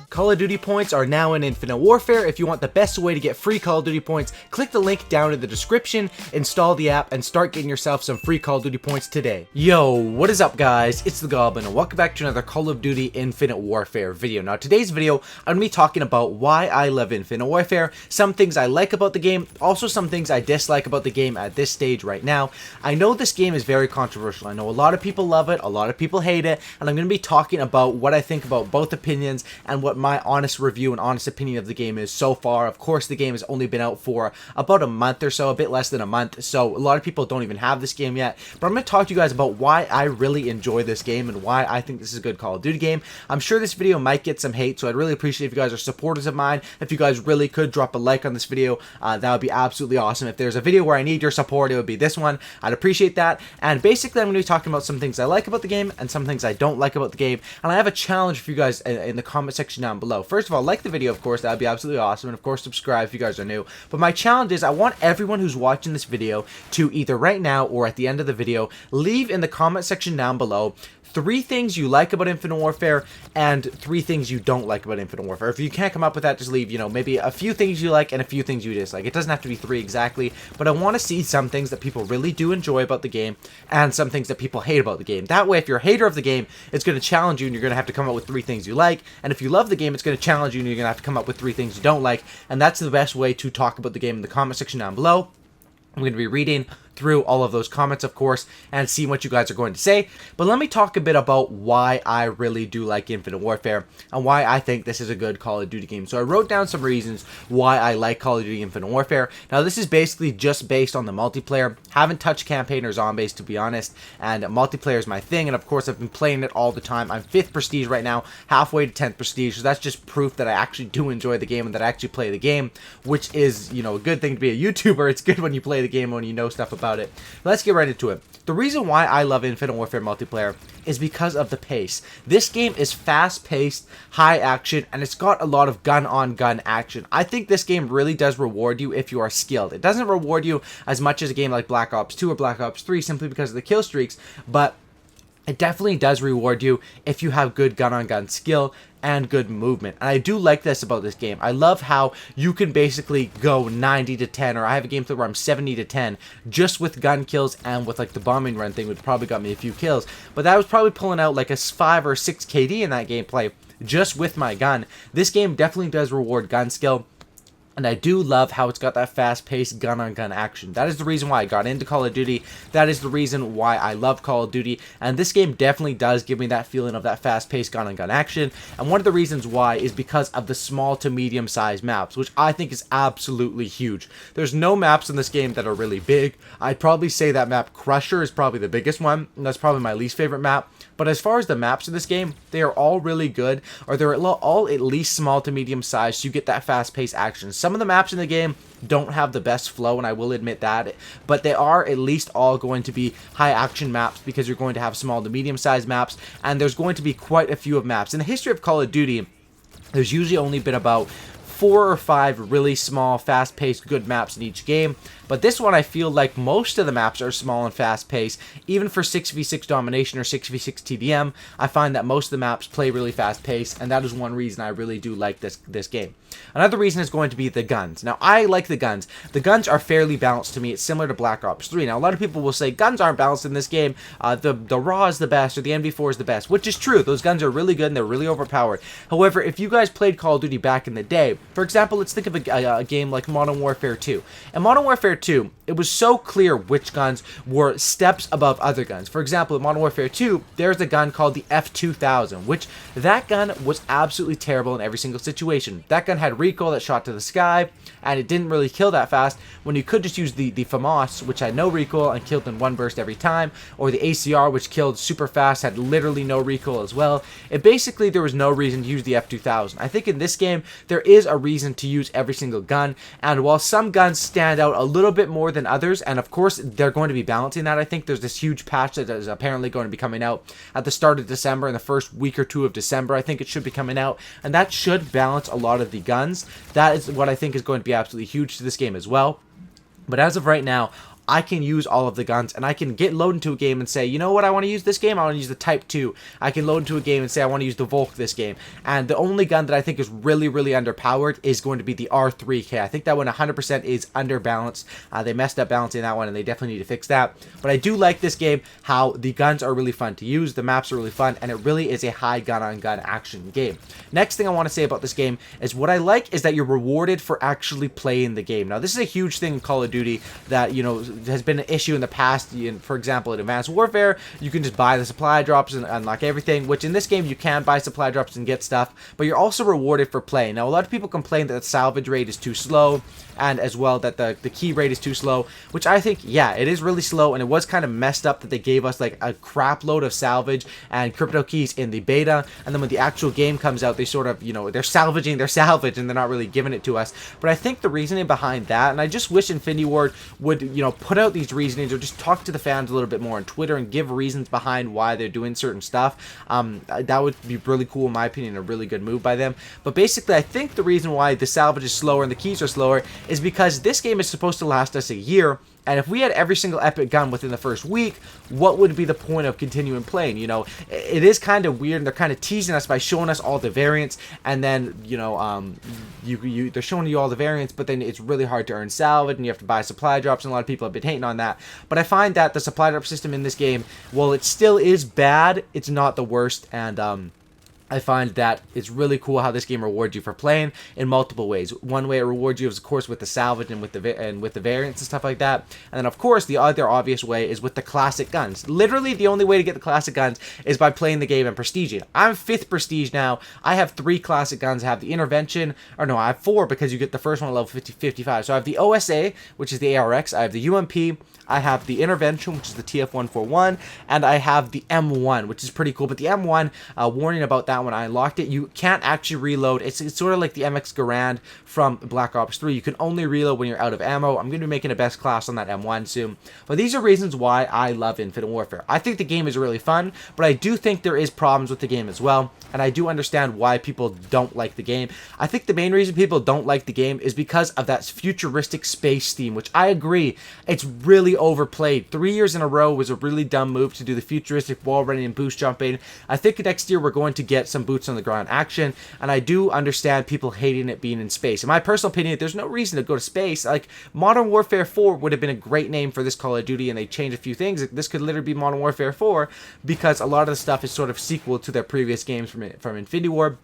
Call of Duty points are now in Infinite Warfare. If you want the best way to get free Call of Duty points, click the link down in the description, install the app, and start getting yourself some free Call of Duty points today. Yo, what is up guys? It's the Goblin, and welcome back to another Call of Duty Infinite Warfare video. Now today's video, I'm going to be talking about why I love Infinite Warfare, some things I like about the game, also some things I dislike about the game at this stage right now. I know this game is very controversial. I know a lot of people love it, a lot of people hate it, and I'm going to be talking about what I think about both opinions and what my honest review and honest opinion of the game is so far. Of course, the game has only been out for about a month or so, a bit less than a month, so a lot of people don't even have this game yet. But I'm going to talk to you guys about why I really enjoy this game and why I think this is a good Call of Duty game. I'm sure this video might get some hate, so I'd really appreciate if you guys are supporters of mine. If you guys really could drop a like on this video, that would be absolutely awesome. If there's a video where I need your support, it would be this one. I'd appreciate that. And basically, I'm going to be talking about some things I like about the game and some things I don't like about the game. And I have a challenge for you guys in the comment section down below. First of all, like the video, of course, that would be absolutely awesome, and of course subscribe if you guys are new. But my challenge is I want everyone who's watching this video to either right now or at the end of the video leave in the comment section down below 3 things you like about Infinite Warfare and 3 things you don't like about Infinite Warfare. If you can't come up with that, just leave, maybe a few things you like and a few things you dislike. It doesn't have to be 3 exactly, but I want to see some things that people really do enjoy about the game and some things that people hate about the game. That way, if you're a hater of the game, it's going to challenge you and you're going to have to come up with 3 things you like. And if you love the game, it's going to challenge you and you're going to have to come up with 3 things you don't like. And that's the best way to talk about the game in the comment section down below. I'm going to be reading through all of those comments, of course, and see what you guys are going to say. But let me talk a bit about why I really do like Infinite Warfare and why I think this is a good Call of Duty game. So I wrote down some reasons why I like Call of Duty Infinite Warfare. Now this is basically just based on the multiplayer. Haven't touched campaign or zombies, to be honest, and multiplayer is my thing, and of course I've been playing it all the time. I'm 5th prestige right now, halfway to 10th prestige, so that's just proof that I actually do enjoy the game and that I actually play the game, which is, a good thing to be a YouTuber. It's good when you play the game and when you know stuff about it. Let's get right into it. The reason why I love Infinite Warfare multiplayer is because of the pace. This game is fast-paced, high action, and it's got a lot of gun-on-gun action. I think this game really does reward you if you are skilled. It doesn't reward you as much as a game like Black Ops 2 or Black Ops 3 simply because of the kill streaks, but it definitely does reward you if you have good gun-on-gun skill and good movement. And I do like this about this game. I love how you can basically go 90 to 10, or I have a gameplay where I'm 70 to 10 just with gun kills, and with like the bombing run thing, which probably got me a few kills, but that was probably pulling out like a 5 or 6 KD in that gameplay just with my gun. This game definitely does reward gun skill. And I do love how it's got that fast-paced gun-on-gun action. That is the reason why I got into Call of Duty. That is the reason why I love Call of Duty. And this game definitely does give me that feeling of that fast-paced gun-on-gun action. And one of the reasons why is because of the small to medium-sized maps, which I think is absolutely huge. There's no maps in this game that are really big. I'd probably say that map Crusher is probably the biggest one, and that's probably my least favorite map. But as far as the maps in this game, they are all really good, or they're all at least small to medium sized, so you get that fast-paced action. Some of the maps in the game don't have the best flow, and I will admit that, but they are at least all going to be high-action maps because you're going to have small to medium-sized maps, and there's going to be quite a few of maps. In the history of Call of Duty, there's usually only been about 4 or 5 really small, fast-paced, good maps in each game. But this one, I feel like most of the maps are small and fast-paced. Even for 6v6 domination or 6v6 TDM, I find that most of the maps play really fast-paced, and that is one reason I really do like this game. Another reason is going to be the guns. Now, I like the guns. The guns are fairly balanced to me. It's similar to Black Ops 3. Now, a lot of people will say guns aren't balanced in this game. The RAW is the best, or the MV4 is the best, which is true. Those guns are really good, and they're really overpowered. However, if you guys played Call of Duty back in the day, for example, let's think of a game like Modern Warfare 2. In Modern Warfare 2, it was so clear which guns were steps above other guns. For example, in Modern Warfare 2, there's a gun called the F2000, which that gun was absolutely terrible in every single situation. That gun had recoil that shot to the sky, and it didn't really kill that fast, when you could just use the FAMAS, which had no recoil and killed in one burst every time, or the ACR, which killed super fast, had literally no recoil as well. Basically, there was no reason to use the F2000. I think in this game, there is a reason to use every single gun, and while some guns stand out a little bit more than others, and of course, they're going to be balancing that, I think there's this huge patch that is apparently going to be coming out at the start of December, in the first week or 2 of December, I think it should be coming out, and that should balance a lot of the guns. That is what I think is going to be absolutely huge to this game as well. But as of right now, I can use all of the guns, and I can get load into a game and say, you know what, I want to use this game, I want to use the Type 2. I can load into a game and say I want to use the Volk this game. And the only gun that I think is really, really underpowered is going to be the R3K. I think that one 100% is underbalanced. They messed up balancing that one, and they definitely need to fix that. But I do like this game, how the guns are really fun to use, the maps are really fun, and it really is a high gun-on-gun action game. Next thing I want to say about this game is what I like is that you're rewarded for actually playing the game. Now, this is a huge thing in Call of Duty that, you know, has been an issue in the past. For example, in Advanced Warfare, you can just buy the supply drops and unlock everything, which in this game you can buy supply drops and get stuff, but you're also rewarded for playing. Now, a lot of people complain that the salvage rate is too slow, and as well that the key rate is too slow, which I think, yeah, it is really slow, and it was kind of messed up that they gave us like a crap load of salvage and crypto keys in the beta, and then when the actual game comes out, they sort of, you know, they're salvaging their salvage and they're not really giving it to us. But I think the reasoning behind that, and I just wish Infinity Ward would, you know, put out these reasonings or just talk to the fans a little bit more on Twitter and give reasons behind why they're doing certain stuff. That would be really cool in my opinion, a really good move by them. But basically, I think the reason why the salvage is slower and the keys are slower is because this game is supposed to last us a year. And if we had every single epic gun within the first week, what would be the point of continuing playing? You know, it is kind of weird, and they're kind of teasing us by showing us all the variants, and then, you know, they're showing you all the variants, but then it's really hard to earn salvage, and you have to buy supply drops, and a lot of people have been hating on that. But I find that the supply drop system in this game, while it still is bad, it's not the worst, and I find that it's really cool how this game rewards you for playing in multiple ways. One way it rewards you is, of course, with the salvage and with the variants and stuff like that. And then, of course, the other obvious way is with the classic guns. Literally, the only way to get the classic guns is by playing the game and prestiging. I'm 5th prestige now. I have 3 classic guns. I have the intervention, or no, I have 4 because you get the first one at level 55. So I have the OSA, which is the ARX. I have the UMP. I have the intervention, which is the TF141, and I have the M1, which is pretty cool. But the M1, warning about that when I unlocked it, you can't actually reload. It's sort of like the MX Garand from Black Ops 3. You can only reload when you're out of ammo. I'm going to be making a best class on that M1 soon. But these are reasons why I love Infinite Warfare. I think the game is really fun, but I do think there is problems with the game as well, and I do understand why people don't like the game. I think the main reason people don't like the game is because of that futuristic space theme, which I agree, it's really overplayed. 3 years in a row was a really dumb move to do the futuristic wall running and boost jumping. I think next year we're going to get some boots on the ground action, and I do understand people hating it being in space. In my personal opinion, there's no reason to go to space. Like, Modern Warfare 4 would have been a great name for this Call of Duty, and they changed a few things. This could literally be Modern Warfare 4 because a lot of the stuff is sort of sequel to their previous games from Infinity Ward.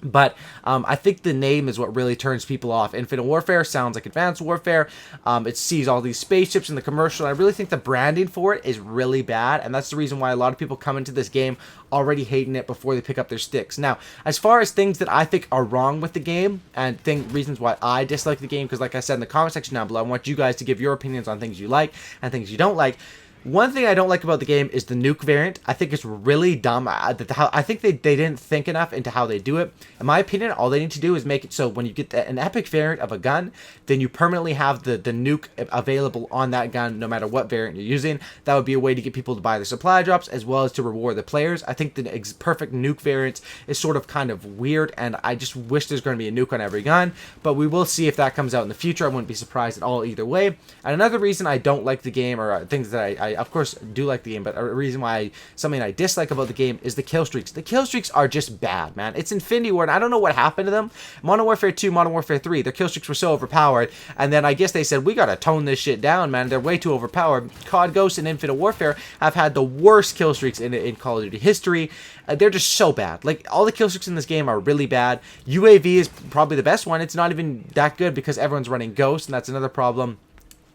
But I think the name is what really turns people off. Infinite Warfare sounds like Advanced Warfare. It sees all these spaceships in the commercial. And I really think the branding for it is really bad. And that's the reason why a lot of people come into this game already hating it before they pick up their sticks. Now, as far as things that I think are wrong with the game and reasons why I dislike the game, because like I said in the comment section down below, I want you guys to give your opinions on things you like and things you don't like. One thing I don't like about the game is the nuke variant. I think it's really dumb. I think they didn't think enough into how they do it. In my opinion, all they need to do is make it so when you get an epic variant of a gun, then you permanently have the nuke available on that gun no matter what variant you're using. That would be a way to get people to buy the supply drops as well as to reward the players. I think the perfect nuke variant is sort of kind of weird, and I just wish there's going to be a nuke on every gun, but we will see if that comes out in the future. I wouldn't be surprised at all either way. And another reason I don't like the game, or things that I of course do like the game, but a reason why something I dislike about the game is the kill streaks. The kill streaks are just bad, man. It's Infinity Ward. I don't know what happened to them. Modern Warfare 2, Modern Warfare 3, their kill streaks were so overpowered, and then I guess they said, we gotta tone this shit down, man. They're way too overpowered. COD Ghost and Infinite Warfare have had the worst kill streaks in Call of Duty history. They're just so bad. Like, all the kill streaks in this game are really bad. UAV is probably the best one. It's not even that good because everyone's running Ghost, and that's another problem.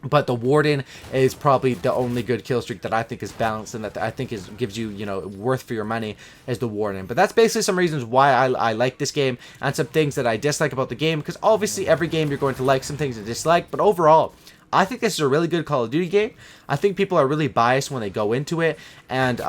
But the Warden is probably the only good kill streak that I think is balanced and that I think gives you, you know, worth for your money is the Warden. But that's basically some reasons why I like this game and some things that I dislike about the game, because obviously every game you're going to like some things to dislike, but overall, I think this is a really good Call of Duty game. I think people are really biased when they go into it, and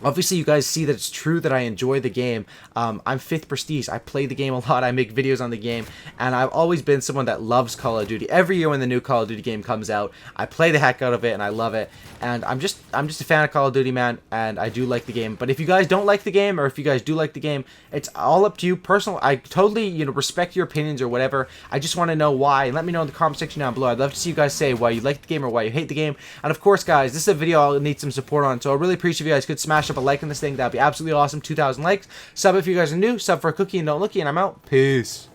Obviously, you guys see that it's true that I enjoy the game. I'm 5th Prestige. I play the game a lot. I make videos on the game. And I've always been someone that loves Call of Duty. Every year when the new Call of Duty game comes out, I play the heck out of it and I love it. And I'm just a fan of Call of Duty, man. And I do like the game. But if you guys don't like the game, or if you guys do like the game, it's all up to you. Personal, I totally, respect your opinions or whatever. I just want to know why. And let me know in the comment section down below. I'd love to see you guys say why you like the game or why you hate the game. And of course, guys, this is a video I'll need some support on. So I really appreciate if you guys could smash up a like on this thing. That'd be absolutely awesome. 2,000 likes. Sub if you guys are new. Sub for a cookie and don't lookie. And I'm out. Peace.